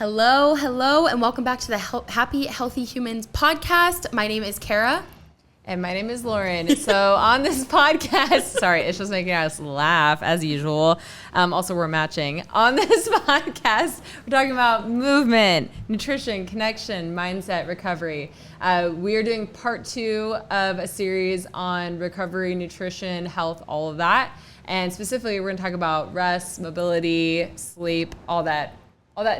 Hello, and welcome back to the Happy Healthy Humans podcast. My name is Kara. And my name is Lauren. So on this podcast, sorry, it's just making us laugh as usual. Also, we're matching. On this podcast, we're talking about movement, nutrition, connection, mindset, recovery. We are doing part 2 of a series on recovery, nutrition, health, all of that. And specifically, we're going to talk about rest, mobility, sleep, all that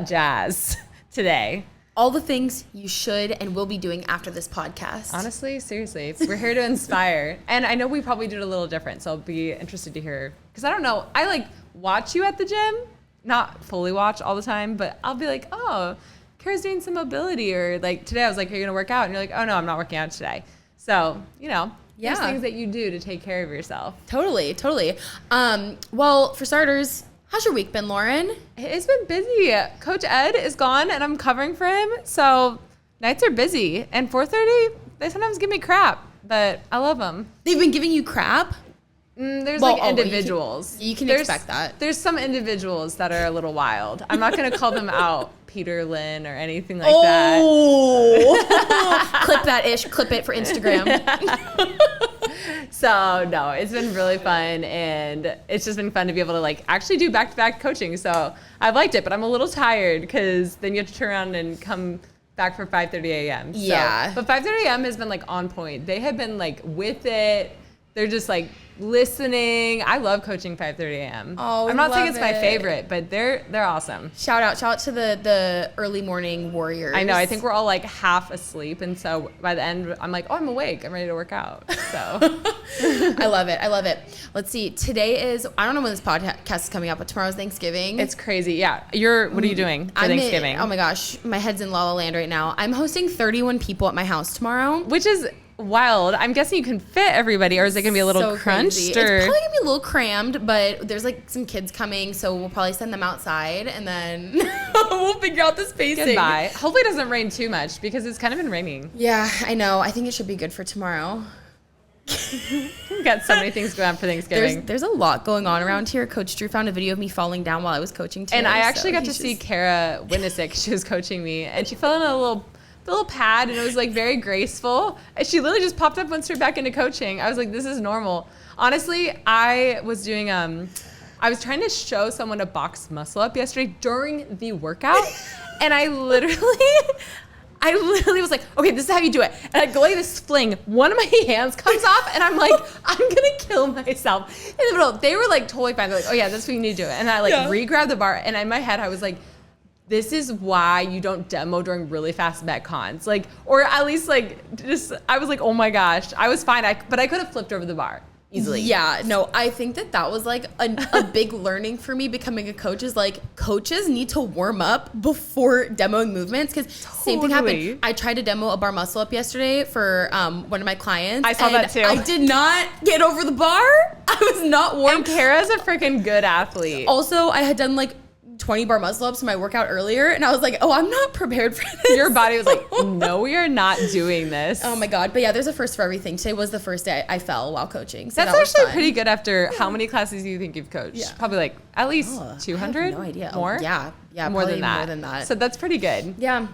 jazz today. All the things you should and will be doing after this podcast. Honestly, seriously, we're here to inspire. And I know we probably do it a little different, so I'll be interested to hear. Because I don't know, I watch you at the gym, not fully watch all the time, but I'll be like, oh, Kara's doing some mobility. Or today I was like, are you going to work out? And you're like, oh no, I'm not working out today. So, there's things that you do to take care of yourself. Totally. Well, for starters, how's your week been, Lauren? It's been busy. Coach Ed is gone and I'm covering for him. So nights are busy. And 4:30, they sometimes give me crap, but I love them. They've been giving you crap? There's individuals. You can expect that. There's some individuals that are a little wild. I'm not going to call them out, Peter Lynn or anything like that. Oh, clip it for Instagram. So no, it's been really fun, and it's just been fun to be able to actually do back-to-back coaching. So I've liked it, but I'm a little tired because then you have to turn around and come back for 5:30 a.m. So, yeah. But 5:30 a.m. has been on point. They have been with it. They're just listening. I love coaching 5:30 a.m. Oh, I'm not saying it's my favorite, but they're awesome. Shout out to the early morning warriors. I know. I think we're all half asleep, and so by the end, I'm like, oh, I'm awake. I'm ready to work out. So I love it. Let's see. Today is, I don't know when this podcast is coming up, but tomorrow's Thanksgiving. It's crazy. Yeah. What are you doing for Thanksgiving? Oh my gosh, my head's in La La Land right now. I'm hosting 31 people at my house tomorrow, which is wild. I'm guessing you can fit everybody, or is it gonna be a little crunched? It's probably gonna be a little crammed, but there's some kids coming, so we'll probably send them outside, and then we'll figure out the spacing. Goodbye. Hopefully it doesn't rain too much because it's kind of been raining. Yeah, I know. I think it should be good for tomorrow. We've got so many things going on for Thanksgiving. There's a lot going on around here. Coach Drew found a video of me falling down while I was coaching today. And I actually got to see Kara witness it. She was coaching me, and she fell in a little pad, and it was very graceful. And she literally just popped up once we're back into coaching. I was like, this is normal. Honestly, I was doing I was trying to show someone a box muscle up yesterday during the workout, and I literally was like, okay, this is how you do it. And I go like this fling. One of my hands comes off, and I'm like, I'm gonna kill myself. In the middle, they were totally fine. They're like, oh yeah, that's what you need to do it. And I re-grabbed the bar, and in my head, I was like, this is why you don't demo during really fast Metcons. Or at least I was like, oh my gosh, I was fine. But I could have flipped over the bar easily. Yeah, no, I think that was a big learning for me becoming a coach is coaches need to warm up before demoing movements, because same thing happened. I tried to demo a bar muscle up yesterday for one of my clients. I saw that too. I did not get over the bar. I was not warm. And Kara's a freaking good athlete. Also, I had done 20 bar muscle ups in my workout earlier, and I was like, oh, I'm not prepared for this. Your body was like, no, we are not doing this. Oh my God. But yeah, there's a first for everything. Today was the first day I fell while coaching. So that's actually pretty good after how many classes do you think you've coached? Yeah. Probably at least 200? I have no idea. More? Oh, yeah. More than that. So that's pretty good. Yeah. All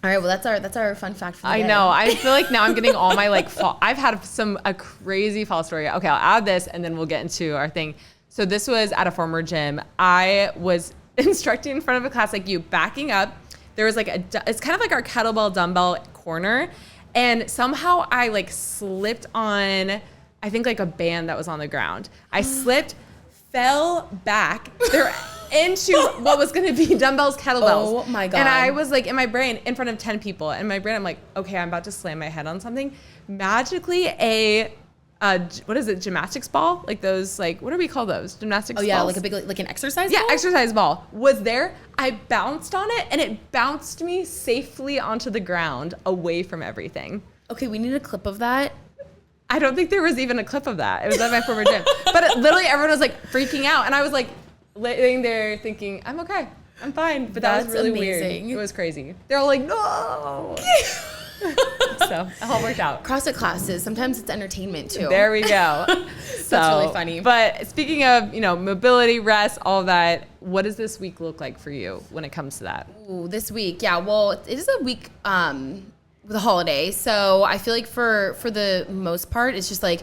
right. Well, that's our fun fact for the day. I know. I feel like now I'm getting all my fall. I've had a crazy fall story. Okay, I'll add this and then we'll get into our thing. So this was at a former gym. I was instructing in front of a class you backing up. There was it's kind of our kettlebell dumbbell corner, and somehow I slipped on I think a band that was on the ground. I slipped, fell back there into what was going to be dumbbells, kettlebells. Oh my God. And I was in my brain in front of 10 people. In my brain I'm like, okay, I'm about to slam my head on something. Magically what is it? Gymnastics ball? Those, what do we call those? Gymnastics balls? Oh yeah, a big, an exercise ball? Yeah, exercise ball was there. I bounced on it, and it bounced me safely onto the ground away from everything. Okay, we need a clip of that. I don't think there was even a clip of that. It was at my former gym. But literally everyone was freaking out, and I was laying there thinking, I'm okay. I'm fine. But that was really amazing. Weird. It was crazy. They're all like, no. So it all worked out. CrossFit classes, sometimes it's entertainment too. There we go. That's really funny. But speaking of, mobility, rest, all that, what does this week look like for you when it comes to that? Ooh, this week, yeah. Well, it is a week with a holiday, so I feel like for the most part, it's just like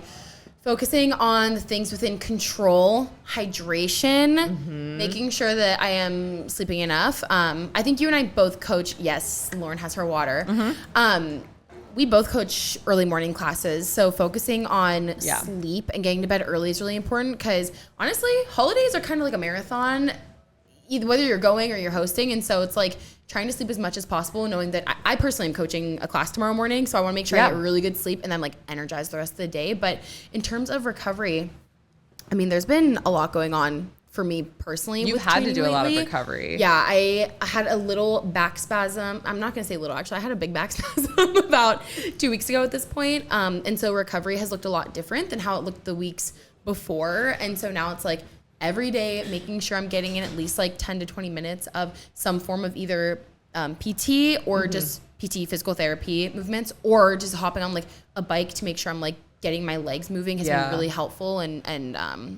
focusing on the things within control, hydration, making sure that I am sleeping enough. I think you and I both coach. Yes, Lauren has her water. We both coach early morning classes, so focusing on sleep and getting to bed early is really important because honestly, holidays are kind of like a marathon, either whether you're going or you're hosting, and so it's like trying to sleep as much as possible, knowing that I personally am coaching a class tomorrow morning, so I want to make sure I get really good sleep and then like energized the rest of the day. But in terms of recovery, I mean, there's been a lot going on for me personally. You had to do a lot of recovery. Yeah, I had a little back spasm. I'm not going to say little, actually. I had a big back spasm about 2 weeks ago at this point. And so recovery has looked a lot different than how it looked the weeks before. And so now it's like every day making sure I'm getting in at least like 10 to 20 minutes of some form of either PT or just PT, physical therapy movements, or just hopping on like a bike to make sure I'm like getting my legs moving has been really helpful and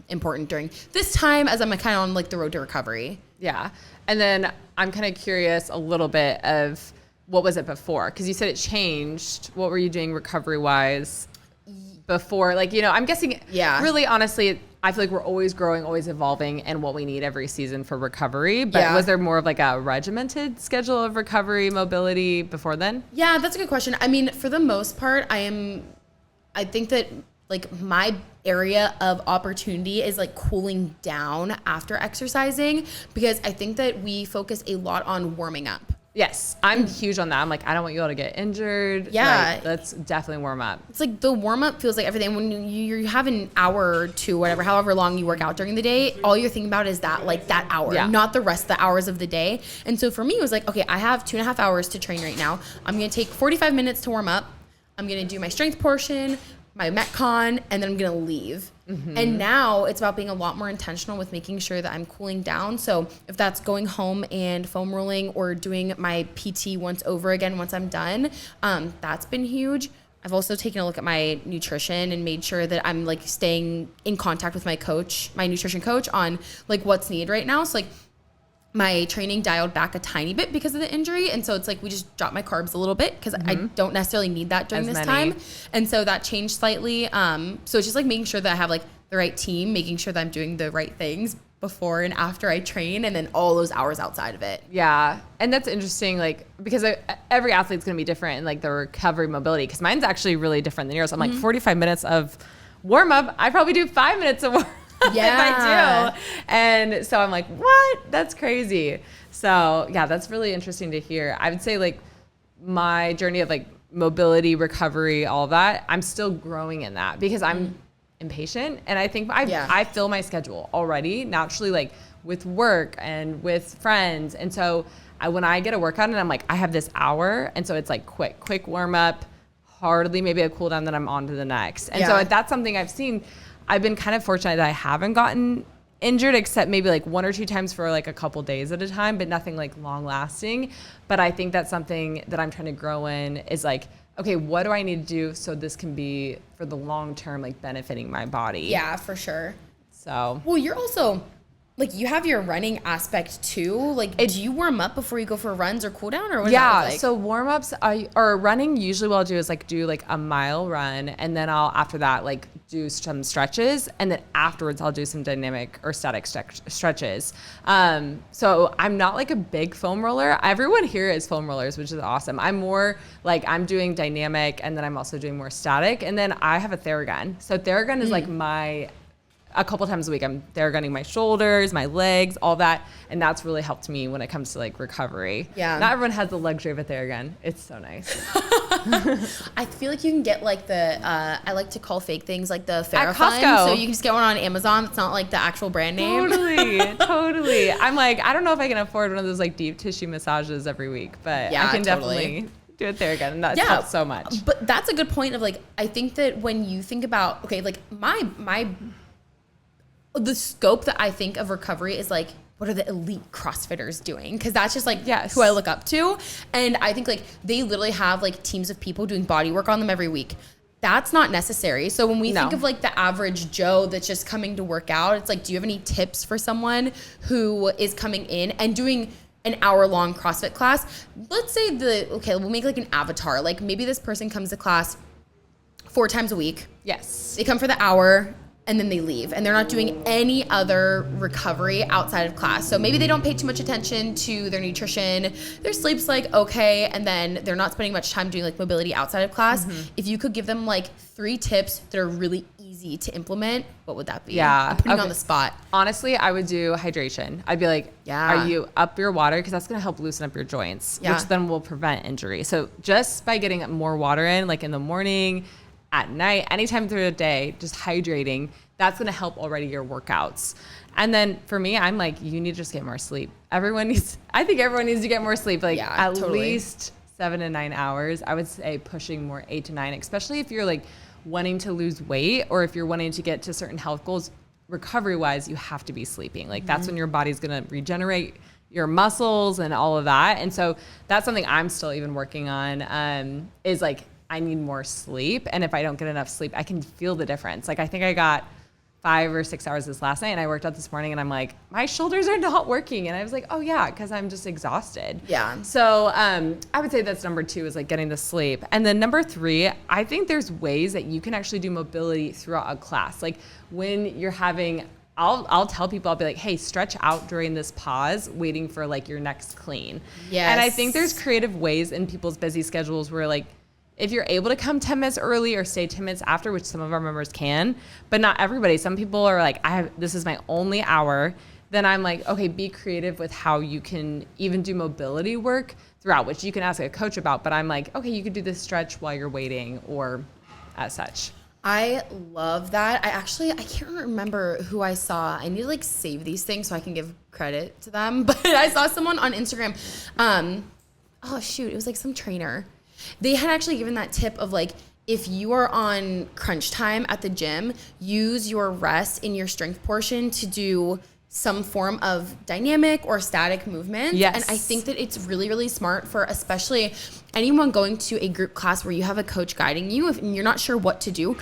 important during this time as I'm kind of on like the road to recovery. Yeah. And then I'm kind of curious a little bit of what was it before? Because you said it changed. What were you doing recovery wise before? Like, I'm guessing really honestly, I feel like we're always growing, always evolving and what we need every season for recovery. But was there more of like a regimented schedule of recovery, mobility before then? Yeah, that's a good question. I mean, for the most part, I think that like my area of opportunity is like cooling down after exercising because I think that we focus a lot on warming up. Yes, I'm huge on that. I'm like, I don't want you all to get injured. Yeah. Like, let's definitely warm up. It's like the warm up feels like everything. When you have an hour or two, whatever, however long you work out during the day, all you're thinking about is that hour, not the rest of the hours of the day. And so for me, it was like, okay, I have 2.5 hours to train right now. I'm going to take 45 minutes to warm up. I'm going to do my strength portion, my Metcon, and then I'm going to leave. And now it's about being a lot more intentional with making sure that I'm cooling down. So if that's going home and foam rolling or doing my PT once over again once I'm done, that's been huge. I've also taken a look at my nutrition and made sure that I'm like staying in contact with my coach, my nutrition coach, on like what's needed right now. So like my training dialed back a tiny bit because of the injury. And so it's like we just dropped my carbs a little bit because I don't necessarily need that during this time. And so that changed slightly. So it's just like making sure that I have like the right team, making sure that I'm doing the right things before and after I train, and then all those hours outside of it. Yeah. And that's interesting, like, because every athlete's going to be different in like the recovery mobility, because mine's actually really different than yours. I'm like 45 minutes of warm up. I probably do 5 minutes of warm up. If I do. And so I'm like, what? That's crazy. So yeah, that's really interesting to hear. I would say like my journey of like mobility, recovery, all that, I'm still growing in that because I'm impatient. And I think I fill my schedule already naturally, like with work and with friends. And so when I get a workout and I'm like, I have this hour. And so it's like quick warm up, hardly maybe a cool down, then I'm on to the next. And so that's something I've seen. I've been kind of fortunate that I haven't gotten injured except maybe like 1 or 2 times for like a couple days at a time, but nothing like long lasting. But I think that's something that I'm trying to grow in is like, okay, what do I need to do so this can be for the long term, like benefiting my body? Yeah, for sure. So. Well, you're also like, you have your running aspect too. Like, do you warm up before you go for runs or cool down, or what? Yeah, so warm ups or running. Usually, what I'll do is like do like a mile run, and then I'll after that like do some stretches, and then afterwards I'll do some dynamic or static stretches. So I'm not like a big foam roller. Everyone here is foam rollers, which is awesome. I'm more like I'm doing dynamic, and then I'm also doing more static, and then I have a Theragun. So Theragun is like a couple times a week, I'm Theragunning my shoulders, my legs, all that. And that's really helped me when it comes to like recovery. Yeah. Not everyone has the luxury of a Theragun. It's so nice. I feel like you can get like the, I like to call fake things like the Farafun. So you can just get one on Amazon. It's not like the actual brand name. Totally. I'm like, I don't know if I can afford one of those like deep tissue massages every week, but I can definitely do it there again. And that's helped so much. But that's a good point of like, I think that when you think about, okay, like the scope that I think of recovery is like what are the elite CrossFitters doing? Because that's just like yes. who I look up to. And I think like they literally have like teams of people doing body work on them every week. That's not necessary. So when we think of like the average Joe that's just coming to work out, it's like, do you have any tips for someone who is coming in and doing an hour-long CrossFit class? Let's say we'll make like an avatar. Like maybe this person comes to class 4 times a week. Yes. They come for the hour and then they leave, and they're not doing any other recovery outside of class. So maybe they don't pay too much attention to their nutrition. Their sleep's like okay, and then they're not spending much time doing like mobility outside of class. If you could give them like 3 tips that are really easy to implement, what would that be? Yeah. I'm putting you on the spot. Honestly, I would do hydration. I'd be like, are you up your water? Because that's going to help loosen up your joints, which then will prevent injury. So just by getting more water in, like in the morning, at night, anytime through the day, just hydrating, that's going to help already your workouts. And then for me, I'm like, you need to just get more sleep. I think everyone needs to get more sleep, like at least 7 to 9 hours. I would say pushing more 8 to 9, especially if you're like wanting to lose weight or if you're wanting to get to certain health goals. Recovery wise, you have to be sleeping. Like that's when your body's going to regenerate your muscles and all of that. And so that's something I'm still even working on, is like, I need more sleep. And if I don't get enough sleep, I can feel the difference. Like I think I got 5 or 6 hours this last night and I worked out this morning and I'm like, my shoulders are not working. And I was like, oh yeah, because I'm just exhausted. Yeah. So I would say that's number 2 is like getting to sleep. And then number 3, I think there's ways that you can actually do mobility throughout a class. Like when you're having, I'll tell people, I'll be like, hey, stretch out during this pause, waiting for like your next clean. Yes. And I think there's creative ways in people's busy schedules where like, if you're able to come 10 minutes early or stay 10 minutes after, which some of our members can, but not everybody. Some people are like, this is my only hour. Then I'm like, okay, be creative with how you can even do mobility work throughout, which you can ask a coach about. But I'm like, okay, you could do this stretch while you're waiting or as such. I love that. I can't remember who I saw. I need to like save these things so I can give credit to them. But I saw someone on Instagram. It was like some trainer. They had actually given that tip of like, if you are on crunch time at the gym, use your rest in your strength portion to do some form of dynamic or static movement. Yes. And I think that it's really, really smart for especially anyone going to a group class where you have a coach guiding you. If you're not sure what to do,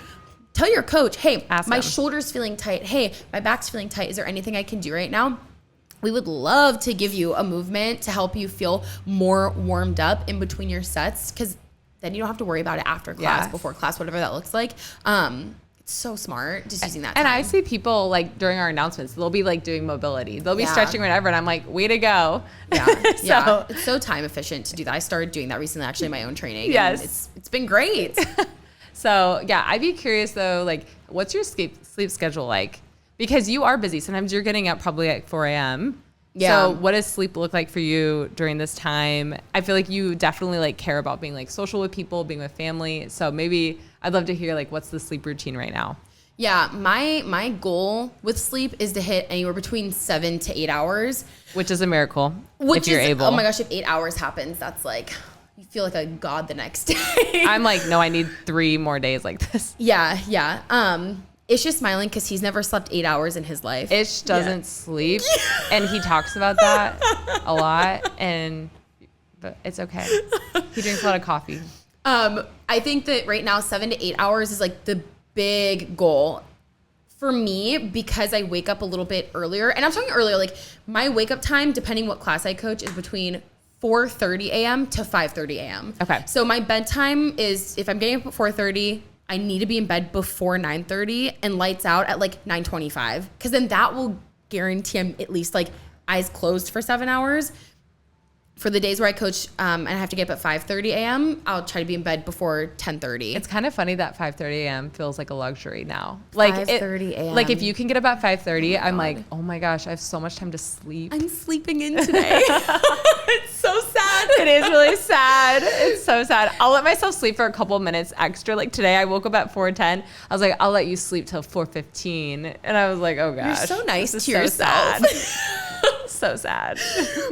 tell your coach, hey, my shoulder's feeling tight. Hey, my back's feeling tight. Is there anything I can do right now? We would love to give you a movement to help you feel more warmed up in between your sets, because then you don't have to worry about it after class, before class, whatever that looks like. It's so smart just using that time. And I see people like during our announcements, they'll be like doing mobility. They'll be stretching whatever. And I'm like, way to go. Yeah. It's so time efficient to do that. I started doing that recently, actually, in my own training. Yes. And it's been great. So yeah, I'd be curious though, like what's your sleep schedule like? Because you are busy. Sometimes you're getting up probably at 4 a.m. Yeah. So what does sleep look like for you during this time? I feel like you definitely like care about being like social with people, being with family. So maybe I'd love to hear like what's the sleep routine right now? Yeah, my goal with sleep is to hit anywhere between 7 to 8 hours. Which is a miracle if you're able. Oh my gosh, if 8 hours happens, that's like, you feel like a god the next day. I'm like, no, I need 3 more days like this. Yeah. Ish is smiling because he's never slept 8 hours in his life. Ish doesn't sleep, and he talks about that a lot, but it's okay. He drinks a lot of coffee. I think that right now 7 to 8 hours is like the big goal for me, because I wake up a little bit earlier. And I'm talking earlier, like my wake up time, depending what class I coach, is between 4:30 a.m. to 5:30 a.m. Okay. So my bedtime is, if I'm getting up at 4:30, I need to be in bed before 9:30 and lights out at like 9:25, because then that will guarantee I'm at least like eyes closed for 7 hours. For the days where I coach and I have to get up at 5:30 a.m., I'll try to be in bed before 10:30. It's kind of funny that 5:30 a.m. feels like a luxury now. Like 5:30 a.m. Like if you can get up at 5:30, I'm like, oh my gosh, I have so much time to sleep. I'm sleeping in today. It's so sad. It is really sad. It's so sad. I'll let myself sleep for a couple minutes extra. Like today, I woke up at 4:10. I was like, I'll let you sleep till 4:15, and I was like, oh gosh, you're so nice to yourself. Sad. So sad.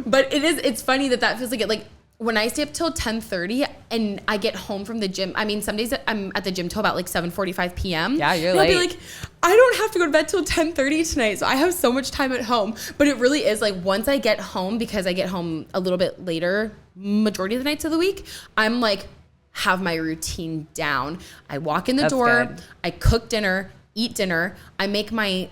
But it's funny that feels like it. Like when I stay up till 10:30, and I get home from the gym. I mean, some days I'm at the gym till about like 7:45 p.m. Yeah, you're late. late. I'll be like, I don't have to go to bed till 10:30 tonight, so I have so much time at home. But it really is like once I get home, because I get home a little bit later majority of the nights of the week, I'm like have my routine down. I walk in the door, good. I cook dinner, eat dinner, I make my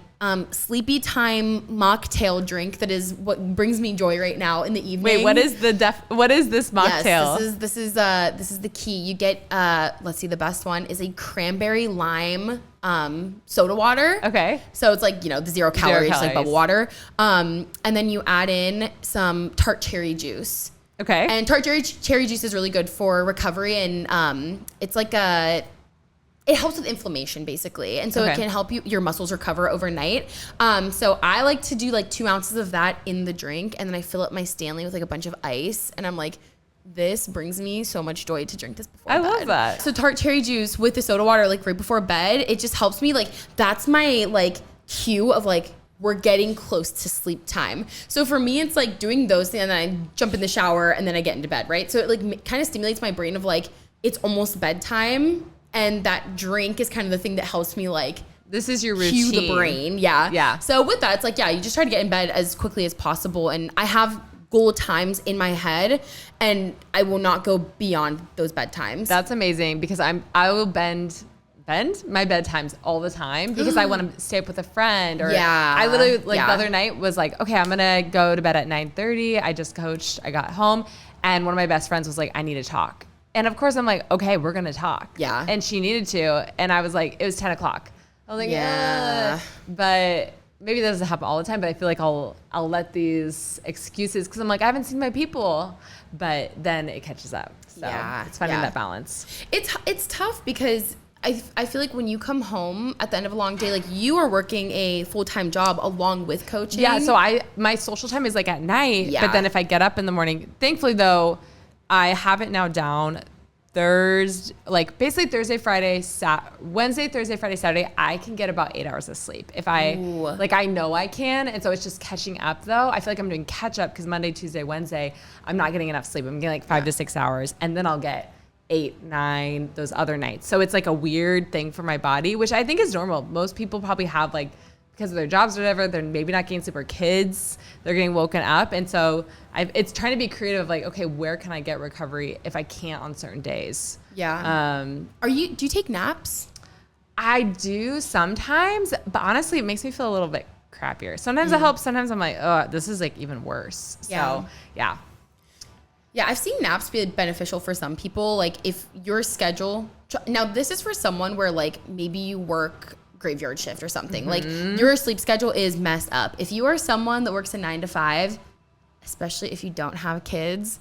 sleepy time mocktail drink that is what brings me joy right now in the evening. Wait, what is this mocktail? Yes, this is the key. You get let's see, the best one is a cranberry lime soda water. Okay. So it's like, the zero calories, like bubble water. And then you add in some tart cherry juice. Okay. And tart cherry juice is really good for recovery, and it's like it helps with inflammation basically. And so it can help your muscles recover overnight. So I like to do like 2 ounces of that in the drink. And then I fill up my Stanley with like a bunch of ice. And I'm like, this brings me so much joy to drink this before bed. I love that. So tart cherry juice with the soda water, like right before bed, it just helps me. Like that's my like cue of like, we're getting close to sleep time. So for me, it's like doing those things, and then I jump in the shower and then I get into bed, right? So it like kind of stimulates my brain of like, it's almost bedtime. And that drink is kind of the thing that helps me like, this is your routine. Cue the brain. Yeah. Yeah. So with that, it's like, you just try to get in bed as quickly as possible. And I have goal times in my head, and I will not go beyond those bedtimes. That's amazing, because I will bend my bedtimes all the time because I want to stay up with a friend. Or I literally the other night was like, okay, I'm going to go to bed at 9:30. I just coached. I got home, and one of my best friends was like, I need to talk. And of course I'm like, okay, we're going to talk. Yeah. And she needed to. And I was like, it was 10 o'clock. I was like, yeah. But maybe that doesn't happen all the time, but I feel like I'll let these excuses, because I'm like, I haven't seen my people, but then it catches up. So it's finding that balance. It's tough because I feel like when you come home at the end of a long day, like you are working a full-time job along with coaching. Yeah. So my social time is like at night, but then if I get up in the morning, thankfully though, I have it now down. Basically Thursday, Friday, Wednesday, Thursday, Friday, Saturday, I can get about 8 hours of sleep. If I know I can. And so it's just catching up though. I feel like I'm doing catch up because Monday, Tuesday, Wednesday, I'm not getting enough sleep. I'm getting like 5 to 6 hours, and then I'll get 8, 9 those other nights. So it's like a weird thing for my body, which I think is normal. Most people probably have like, because of their jobs or whatever, they're maybe not getting sleep, or kids, they're getting woken up. And so it's trying to be creative, like, okay, where can I get recovery if I can't on certain days? Yeah. Do you take naps? I do sometimes, but honestly, it makes me feel a little bit crappier. Sometimes it helps. Sometimes I'm like, oh, this is like even worse. So yeah. Yeah, I've seen naps be beneficial for some people. Like if your schedule, now this is for someone where like maybe you work graveyard shift or something. Like your sleep schedule is messed up. If you are someone that works a 9 to 5, especially if you don't have kids,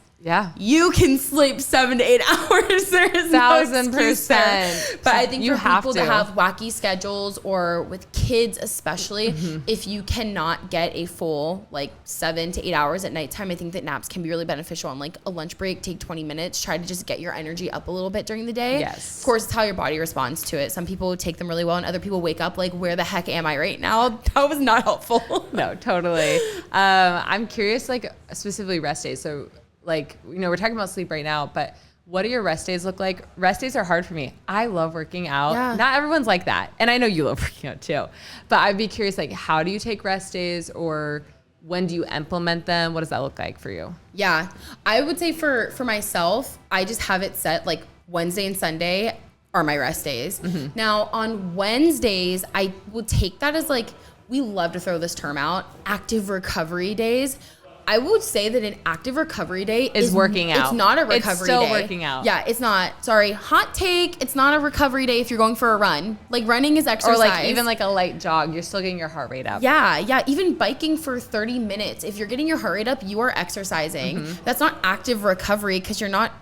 you can sleep 7 to 8 hours. There is 1,000%. But I think for people that have wacky schedules, or with kids especially, if you cannot get a full like 7 to 8 hours at nighttime, I think that naps can be really beneficial. On like a lunch break, take 20 minutes, try to just get your energy up a little bit during the day. Yes. Of course, it's how your body responds to it. Some people take them really well, and other people wake up like, where the heck am I right now? That was not helpful. No, totally. I'm curious, like specifically rest days. So like, we're talking about sleep right now, but what do your rest days look like? Rest days are hard for me. I love working out. Yeah. Not everyone's like that. And I know you love working out too. But I'd be curious, like, how do you take rest days, or when do you implement them? What does that look like for you? Yeah. I would say for myself, I just have it set like Wednesday and Sunday are my rest days. Now on Wednesdays, I will take that as like, we love to throw this term out, active recovery days. I would say that an active recovery day is working out. It's not a recovery day. It's still working out. Yeah, it's not. Sorry, hot take. It's not a recovery day if you're going for a run. Like running is exercise. Or like even like a light jog. You're still getting your heart rate up. Yeah. Even biking for 30 minutes. If you're getting your heart rate up, you are exercising. That's not active recovery because you're not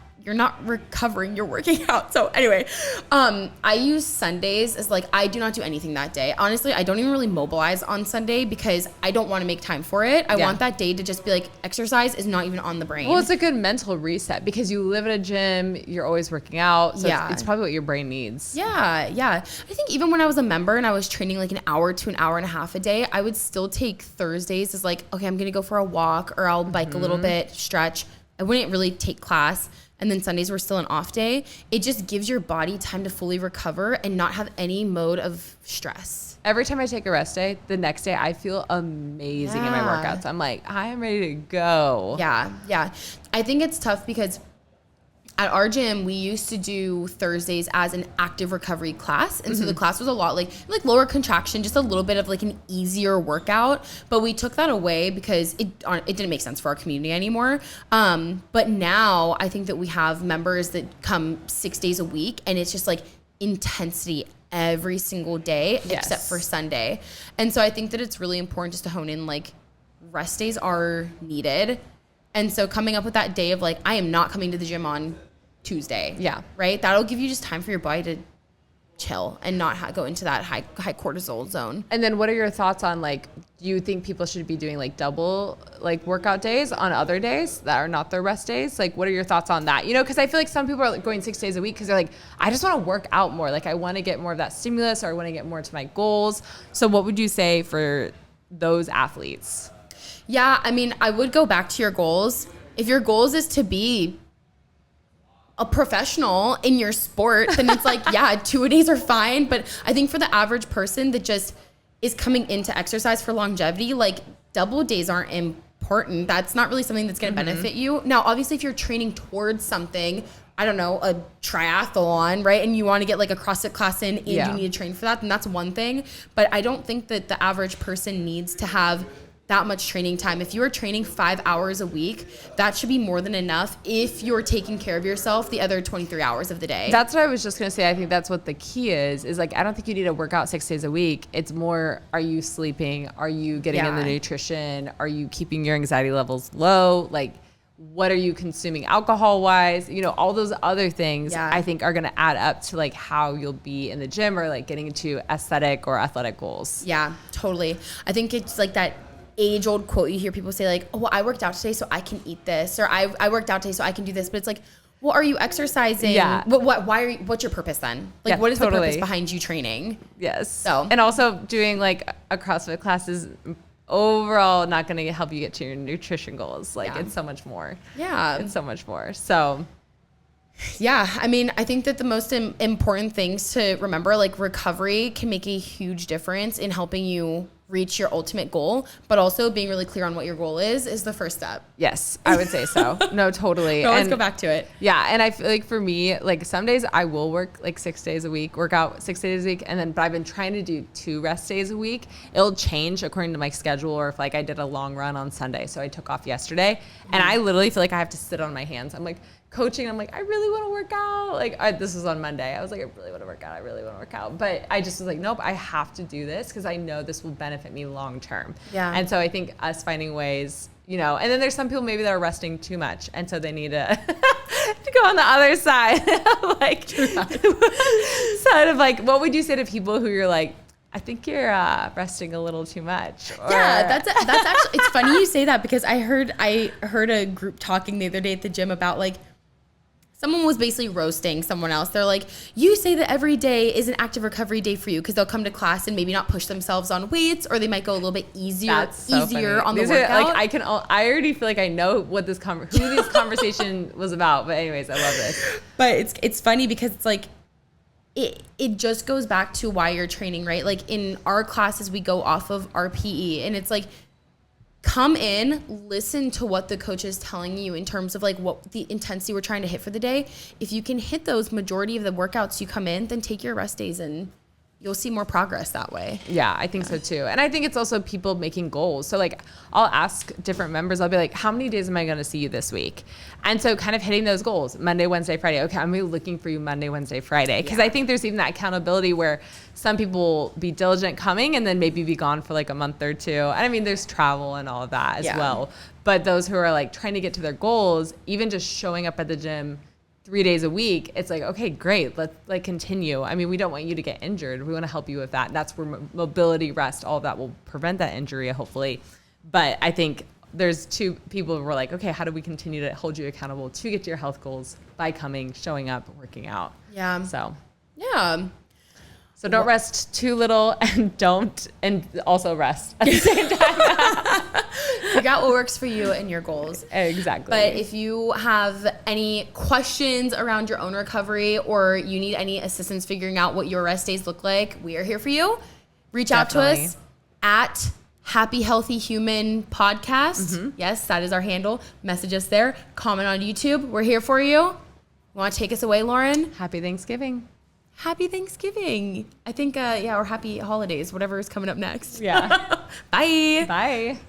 recovering, you're working out. So anyway, I use Sundays as like, I do not do anything that day. Honestly, I don't even really mobilize on Sunday because I don't want to make time for it. I want that day to just be like, exercise is not even on the brain. Well, it's a good mental reset because you live at a gym, you're always working out. So it's probably what your brain needs. Yeah. I think even when I was a member and I was training like an hour to an hour and a half a day, I would still take Thursdays as like, okay, I'm going to go for a walk, or I'll bike a little bit, stretch. I wouldn't really take class. and then Sundays were still an off day, it just gives your body time to fully recover and not have any mode of stress. Every time I take a rest day, the next day I feel amazing in my workouts. I'm like, I am ready to go. Yeah. I think it's tough because at our gym, we used to do Thursdays as an active recovery class. And so the class was a lot like lower contraction, just a little bit of like an easier workout. But we took that away because it didn't make sense for our community anymore. But now I think that we have members that come 6 days a week, and it's just like intensity every single day except for Sunday. And so I think that it's really important just to hone in, like, rest days are needed. And so coming up with that day of like, I am not coming to the gym on Tuesday. Yeah. Right? That'll give you just time for your body to chill and not go into that high cortisol zone. And then what are your thoughts on, like, do you think people should be doing like double like workout days on other days that are not their rest days? Like, what are your thoughts on that? You know, because I feel like some people are like going 6 days a week because they're like, I just want to work out more. Like, I want to get more of that stimulus, or I want to get more to my goals. So what would you say for those athletes? Yeah, I mean, I would go back to your goals. If your goals is to be a professional in your sport, then it's like, yeah, 2 days are fine. But I think for the average person that just is coming into exercise for longevity, like, double days aren't important. That's not really something that's going to benefit you. Now, obviously, if you're training towards something, I don't know, a triathlon, right? And you want to get like a CrossFit class in and you need to train for that, then that's one thing. But I don't think that the average person needs to have that much training time. If you are training 5 hours a week, that should be more than enough if you're taking care of yourself the other 23 hours of the day. That's what I was just going to say. I think that's what the key is like, I don't think you need to work out 6 days a week. It's more, are you sleeping? Are you getting in the nutrition? Are you keeping your anxiety levels low? Like, what are you consuming alcohol wise? You know, all those other things I think are going to add up to like how you'll be in the gym or like getting into aesthetic or athletic goals. Yeah, totally. I think it's like that age-old quote you hear people say, like, oh, well, I worked out today so I can eat this, or I worked out today so I can do this. But it's like, well, are you exercising? Yeah. What's your purpose then? Like, what is the purpose behind you training? Yes. So, and also doing like a CrossFit class is overall not going to help you get to your nutrition goals. Like, it's so much more. Yeah. It's so much more. So yeah, I mean, I think that the most important things to remember, like, recovery can make a huge difference in helping you reach your ultimate goal, but also being really clear on what your goal is the first step. Yes, I would say so. No, totally. Let's go back to it. Yeah, and I feel like for me, like, some days I will work like 6 days a week, work out 6 days a week, but I've been trying to do 2 rest days a week. It'll change according to my schedule, or if like I did a long run on Sunday, so I took off yesterday, and I literally feel like I have to sit on my hands. I'm like coaching, I'm like, I really want to work out. Like, this was on Monday. I was like, I really want to work out. But I just was like, nope, I have to do this because I know this will benefit me long term. Yeah. And so I think us finding ways, you know, and then there's some people maybe that are resting too much, and so they need to to go on the other side. Like, side of like, what would you say to people who you're like, I think you're resting a little too much? Or... Yeah, that's actually, it's funny you say that, because I heard a group talking the other day at the gym about, like, someone was basically roasting someone else. They're like, you say that every day is an active recovery day for you because they'll come to class and maybe not push themselves on weights, or they might go a little bit easier on the workout. Like, I already feel like I know what who this conversation was about. But anyways, I love this. But it's funny because it's like, it just goes back to why you're training, right? Like, in our classes, we go off of our PE, and it's like, come in, listen to what the coach is telling you in terms of like what the intensity we're trying to hit for the day. If you can hit those majority of the workouts you come in, then take your rest days and you'll see more progress that way. Yeah, I think so too. And I think it's also people making goals. So like, I'll ask different members, I'll be like, how many days am I going to see you this week? And so kind of hitting those goals, Monday, Wednesday, Friday. Okay, I'm really looking for you Monday, Wednesday, Friday. Because I think there's even that accountability where some people will be diligent coming and then maybe be gone for like a month or two. And I mean, there's travel and all of that as well. But those who are like trying to get to their goals, even just showing up at the gym 3 days a week, it's like, okay, great, let's like continue. I mean, we don't want you to get injured. We want to help you with that. That's where mobility, rest, all of that will prevent that injury, hopefully. But I think there's 2 people who were like, okay, how do we continue to hold you accountable to get to your health goals by coming, showing up, working out? Yeah. So. Yeah. So don't rest too little and also rest at the same time. Figure out what works for you and your goals. Exactly. But if you have any questions around your own recovery or you need any assistance figuring out what your rest days look like, we are here for you. Reach out to us at Happy Healthy Human Podcast. Yes, that is our handle. Message us there. Comment on YouTube. We're here for you. Want to take us away, Lauren? Happy Thanksgiving. Happy Thanksgiving. I think, or happy holidays, whatever is coming up next. Yeah. Bye. Bye.